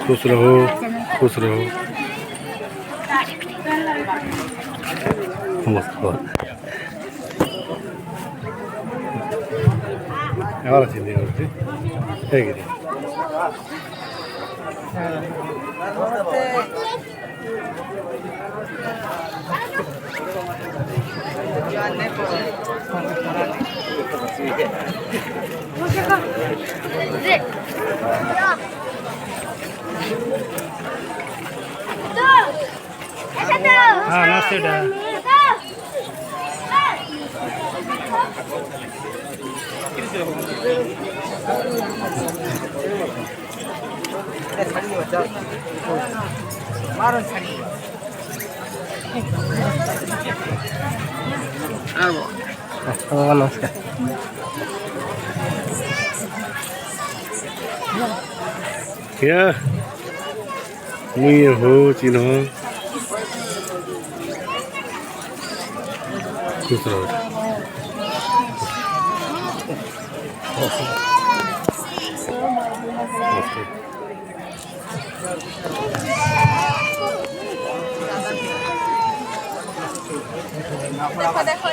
खुश रहो, खुश रहो। नमस्कार। ಯಾವಾಗ ಚಿಂತೆ ಕೊಡ್ತಿ ಹೇಗಿದೆ? हाँ नमस्ते नमस्कार। क्या मुझे हो चिन्ह खुश रहो। देखो देखो